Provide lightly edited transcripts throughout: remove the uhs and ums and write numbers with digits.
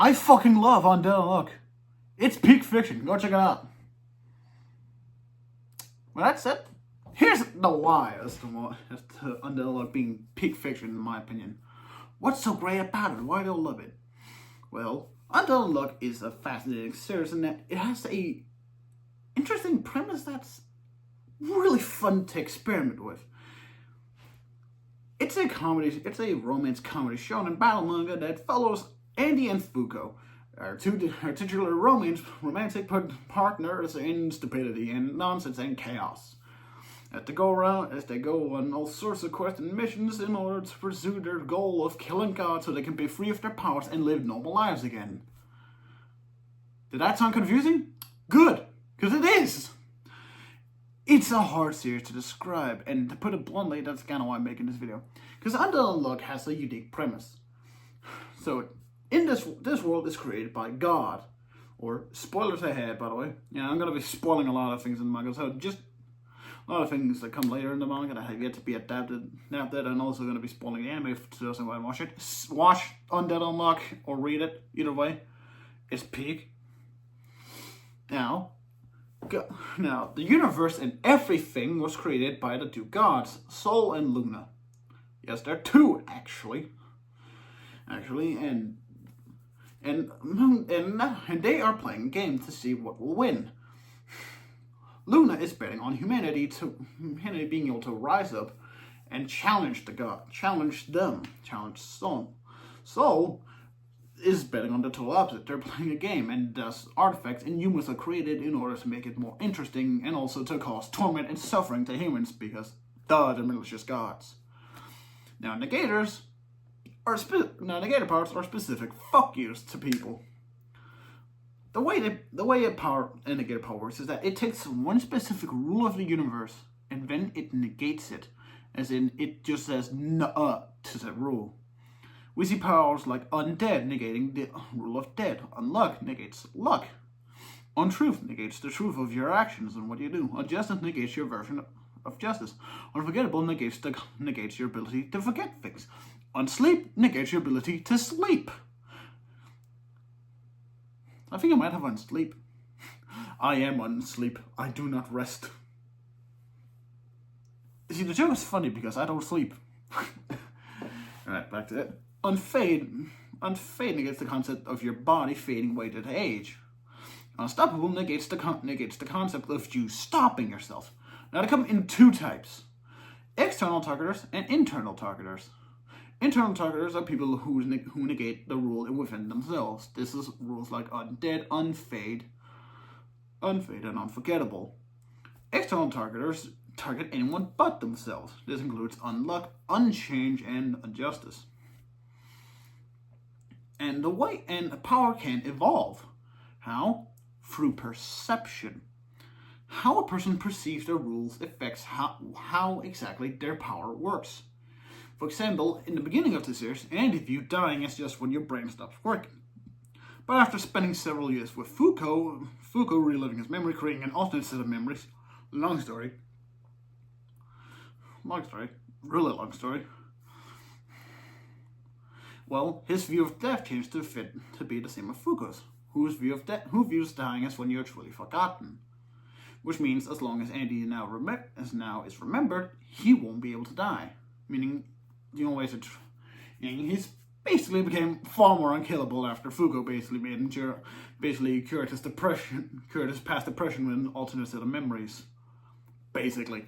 I fucking love Undead Unluck. It's peak fiction. Go check it out. Well, that's it. Here's the why as to Undead Unluck being peak fiction, in my opinion. What's so great about it? Why do I love it? Well, Undead Unluck is a fascinating series in that it has a interesting premise that's really fun to experiment with. It's a comedy. It's a romance comedy shown in battle manga that follows Andy and Fuko, our titular romantic partners in stupidity and nonsense and chaos. As they go on all sorts of quests and missions in order to pursue their goal of killing God so they can be free of their powers and live normal lives again. Did that sound confusing? Good, because it is. It's a hard series to describe, and to put it bluntly, that's kind of why I'm making this video. Because Undead Unluck has a unique premise. So, in this world is created by God, or spoilers ahead, by the way. Yeah, I'm gonna be spoiling a lot of things in the manga, so just a lot of things that come later in the manga that have yet to be adapted. I'm also gonna be spoiling the anime for those who want to watch it. Watch Undead Unluck or read it. Either way, it's peak. Now, the universe and everything was created by the two gods, Sol and Luna. Yes, there are two actually, and they are playing a game to see what will win. Luna is betting on humanity being able to rise up and challenge the god, challenge Sol. Sol is betting on the total opposite. They're playing a game, and thus artifacts and humans are created in order to make it more interesting and also to cause torment and suffering to humans because they're malicious gods. Now negator parts are specific fuck yous to people. The way a negator power works is that it takes one specific rule of the universe and then it negates it, as in it just says to that rule. We see powers like undead negating the rule of dead, unluck negates luck, untruth negates the truth of your actions and what you do, injustice negates your version of justice, unforgettable negates your ability to forget things, unsleep negates your ability to sleep. I think I might have unsleep. I am unsleep. I do not rest. See, the joke is funny because I don't sleep. Alright, back to it. Unfade negates the concept of your body fading away to age. Unstoppable negates the concept of you stopping yourself. Now they come in two types: external targeters and internal targeters. Internal targeters are people who negate the rule within themselves. This is rules like undead, unfade, and unforgettable. External targeters target anyone but themselves. This includes unluck, unchange, and injustice. And power can evolve. How? Through perception. How a person perceives their rules affects how exactly their power works. For example, in the beginning of the series, Andy viewed dying as just when your brain stops working. But after spending several years with Fuko reliving his memory, creating an alternate set of memories, long story, really long story. Well, his view of death changed to be the same as Fuko's, who views dying as when you're truly forgotten. Which means as long as Andy is remembered, he won't be able to die. Meaning, he's basically became far more unkillable after Fuko basically cured his past depression with an alternate set of memories. Basically.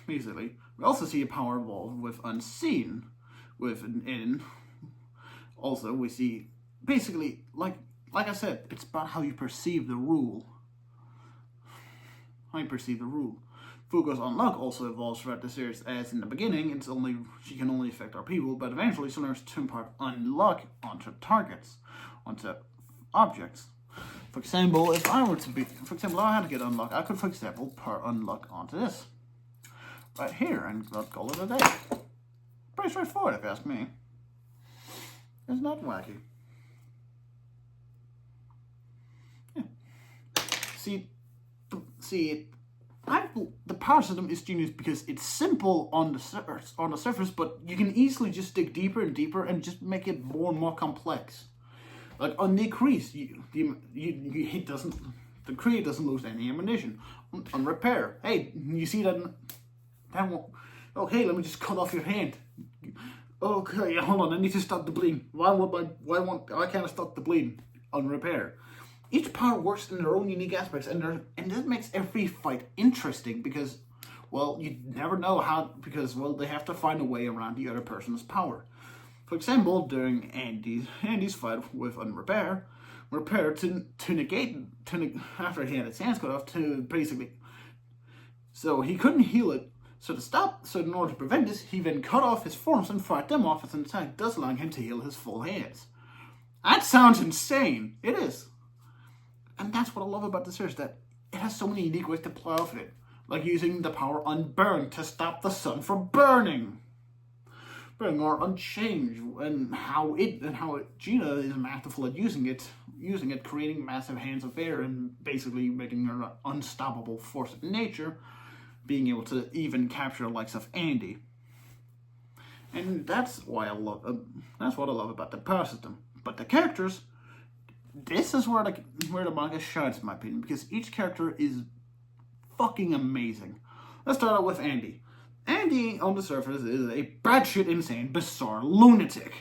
We also see a power evolve with Unseen. Also we see basically like I said, it's about how you perceive the rule. Fuko's unluck also evolves throughout the series, as in the beginning she can only affect our people, but eventually she learns to impart unluck onto objects. For example, if I had to get unluck, I could, for example, pour unluck onto this right here and call it a day. Pretty straightforward if you ask me. It's not wacky. Yeah. See, the power system is genius because it's simple on the surface, but you can easily just dig deeper and deeper and just make it more and more complex. Like on decrease, the Kree doesn't lose any ammunition. On repair, hey, you see that won't. Okay, let me just cut off your hand. Okay, hold on, I need to stop the bleeding. Why can't I stop the bleeding? On repair. Each power works in their own unique aspects, and this makes every fight interesting because, well, you never know because they have to find a way around the other person's power. For example, during Andy's fight with Repair after he had his hands cut off so he couldn't heal it. So in order to prevent this, he then cut off his forearms and fired them off as an attack, thus allowing him to heal his full hands. That sounds insane. It is. And that's what I love about the series, that it has so many unique ways to play off it. Like using the power Unburn to stop the sun from burning. Or Unchange, and how Gina is masterful at using it, creating massive hands of air and basically making her an unstoppable force of nature, being able to even capture the likes of Andy. And that's what I love about the power system. But the characters, this is where the manga shines, in my opinion, because each character is fucking amazing. Let's start out with Andy. Andy, on the surface, is a batshit insane, bizarre lunatic.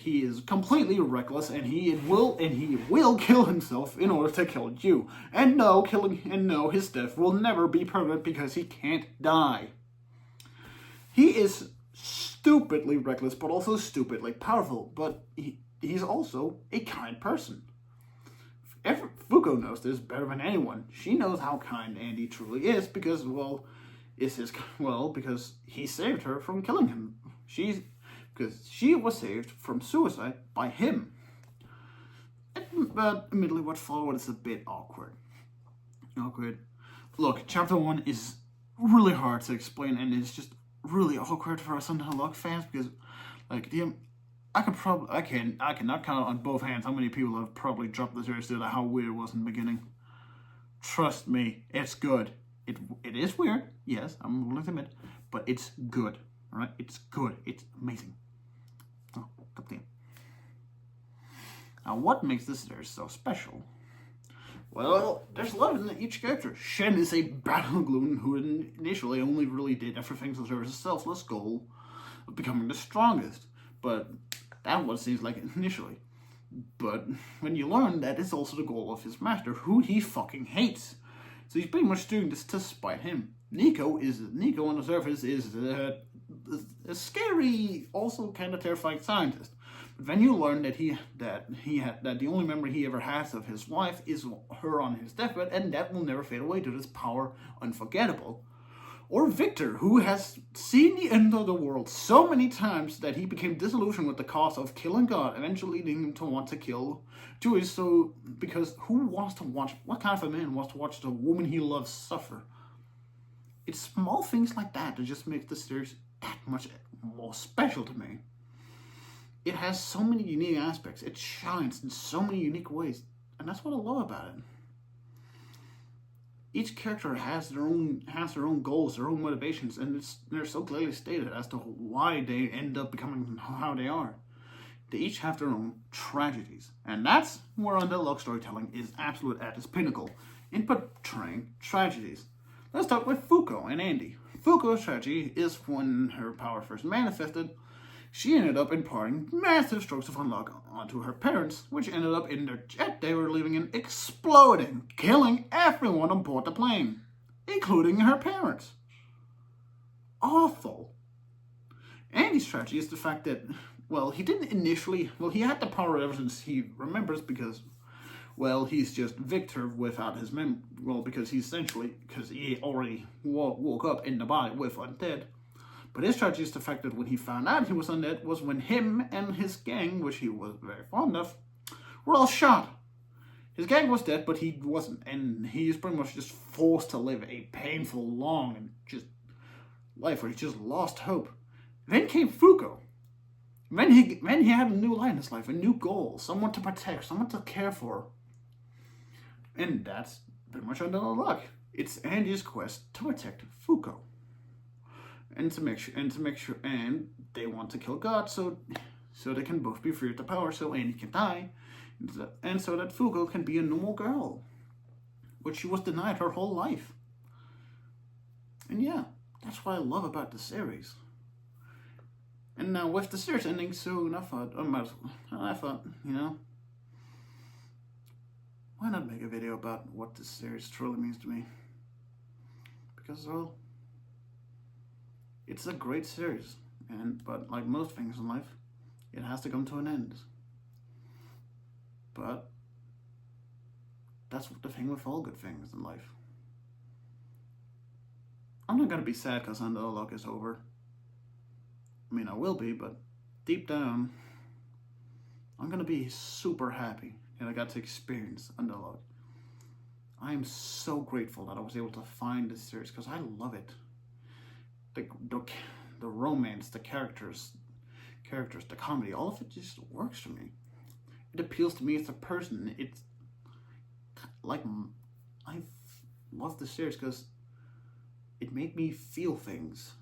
He is completely reckless, and he will kill himself in order to kill you. And no, his death will never be permanent because he can't die. He is stupidly reckless, but also stupidly powerful. But he's also a kind person. Fuko knows this better than anyone. She knows how kind Andy truly is because because he saved her from killing him. Because she was saved from suicide by him. But admittedly, what followed is a bit awkward. Look, chapter 1 is really hard to explain, and it's just really awkward for us unluck fans because, like, I cannot count on both hands how many people have probably dropped the series due to how weird it was in the beginning. Trust me, it's good. It is weird, yes, I'm willing to admit, but it's good, alright? It's good, it's amazing. Oh, top 10. Now, what makes this series so special? Well, there's love in each character. Shen is a battle gloon who initially only really did everything to serve his selfless goal of becoming the strongest, but that's what it seems like initially. But when you learn that it's also the goal of his master, who he fucking hates. So he's pretty much doing this to spite him. Nico on the surface is a scary, also kind of terrifying scientist. But then you learn that the only memory he ever has of his wife is her on his deathbed, and that will never fade away to this power unforgettable. Or Victor, who has seen the end of the world so many times that he became disillusioned with the cause of killing God, eventually leading him to want to kill Jewish. So, because what kind of a man wants to watch the woman he loves suffer? It's small things like that just make the series that much more special to me. It has so many unique aspects. It shines in so many unique ways, and that's what I love about it. Each character has their own goals, their own motivations, and they're so clearly stated as to why they end up becoming how they are. They each have their own tragedies, and that's where unluck storytelling is absolute at its pinnacle in portraying tragedies. Let's start with Fuko and Andy. Fuko's tragedy is when her power first manifested. She ended up imparting massive strokes of unluck onto her parents, which ended up in their jet they were living in exploding, killing everyone on board the plane, including her parents. Awful. Andy's tragedy is the fact that, he had the power ever since he remembers because, he's just Victor without his because he already woke up in the body with undead. But his tragedy is the fact that when he found out he was undead was when him and his gang, which he was very fond of, were all shot. His gang was dead, but he wasn't, and he's pretty much just forced to live a painful, long, and just life where he just lost hope. Then came Fuko. Then he had a new life in his life, a new goal, someone to protect, someone to care for. And that's pretty much unluck. It's Andy's quest to protect Fuko, and and they want to kill God, so they can both be free of the power, so Andy can die, and so that Fuko can be a normal girl, which she was denied her whole life. And yeah, that's what I love about the series. And now with the series ending soon, I thought, you know, why not make a video about what this series truly means to me? Because, well, it's a great series, but like most things in life, it has to come to an end. But that's the thing with all good things in life. I'm not gonna be sad because unluck is over. I mean, I will be, but deep down, I'm gonna be super happy that I got to experience unluck. I am so grateful that I was able to find this series because I love it. The romance, the characters, the comedy, all of it just works for me. It appeals to me as a person. It's like, I love this series because it made me feel things.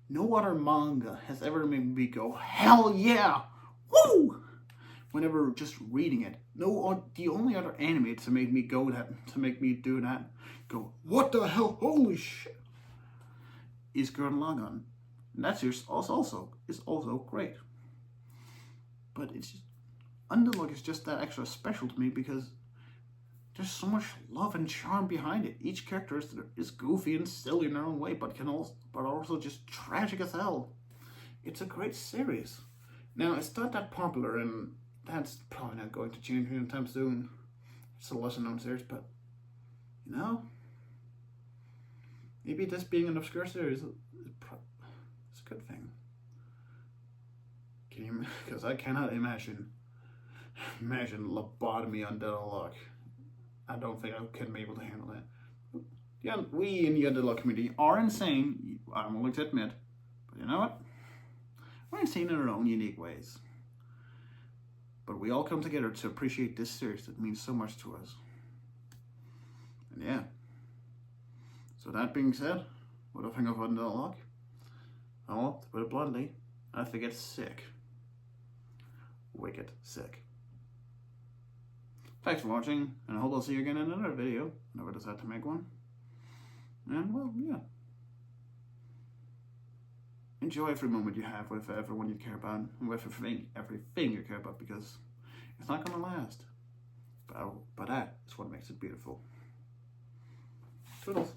No other manga has ever made me go, hell yeah, woo! Whenever just reading it. The only other anime to make me do that, go, what the hell, holy shit, is Gurren Lagann. And that series is also great. But it's just, Undead is just that extra special to me because there's so much love and charm behind it. Each character is goofy and silly in their own way, but also just tragic as hell. It's a great series. Now, it's not that popular, and that's probably not going to change anytime soon. It's a lesser known series, but, you know, maybe this being an obscure series is a good thing. Can you? Because I cannot imagine lobotomy on unluck. I don't think I can be able to handle that. Yeah, we in the unluck community are insane. I'm willing to admit, but you know what? We're insane in our own unique ways. But we all come together to appreciate this series that means so much to us. And yeah. So that being said, what do I think of unluck? Oh, to put it bluntly, I think it's sick. Wicked sick. Thanks for watching, and I hope I'll see you again in another video, whenever I decide to make one. And, well, yeah. Enjoy every moment you have with everyone you care about, and with everything you care about, because it's not going to last. But that is what makes it beautiful. Toodles.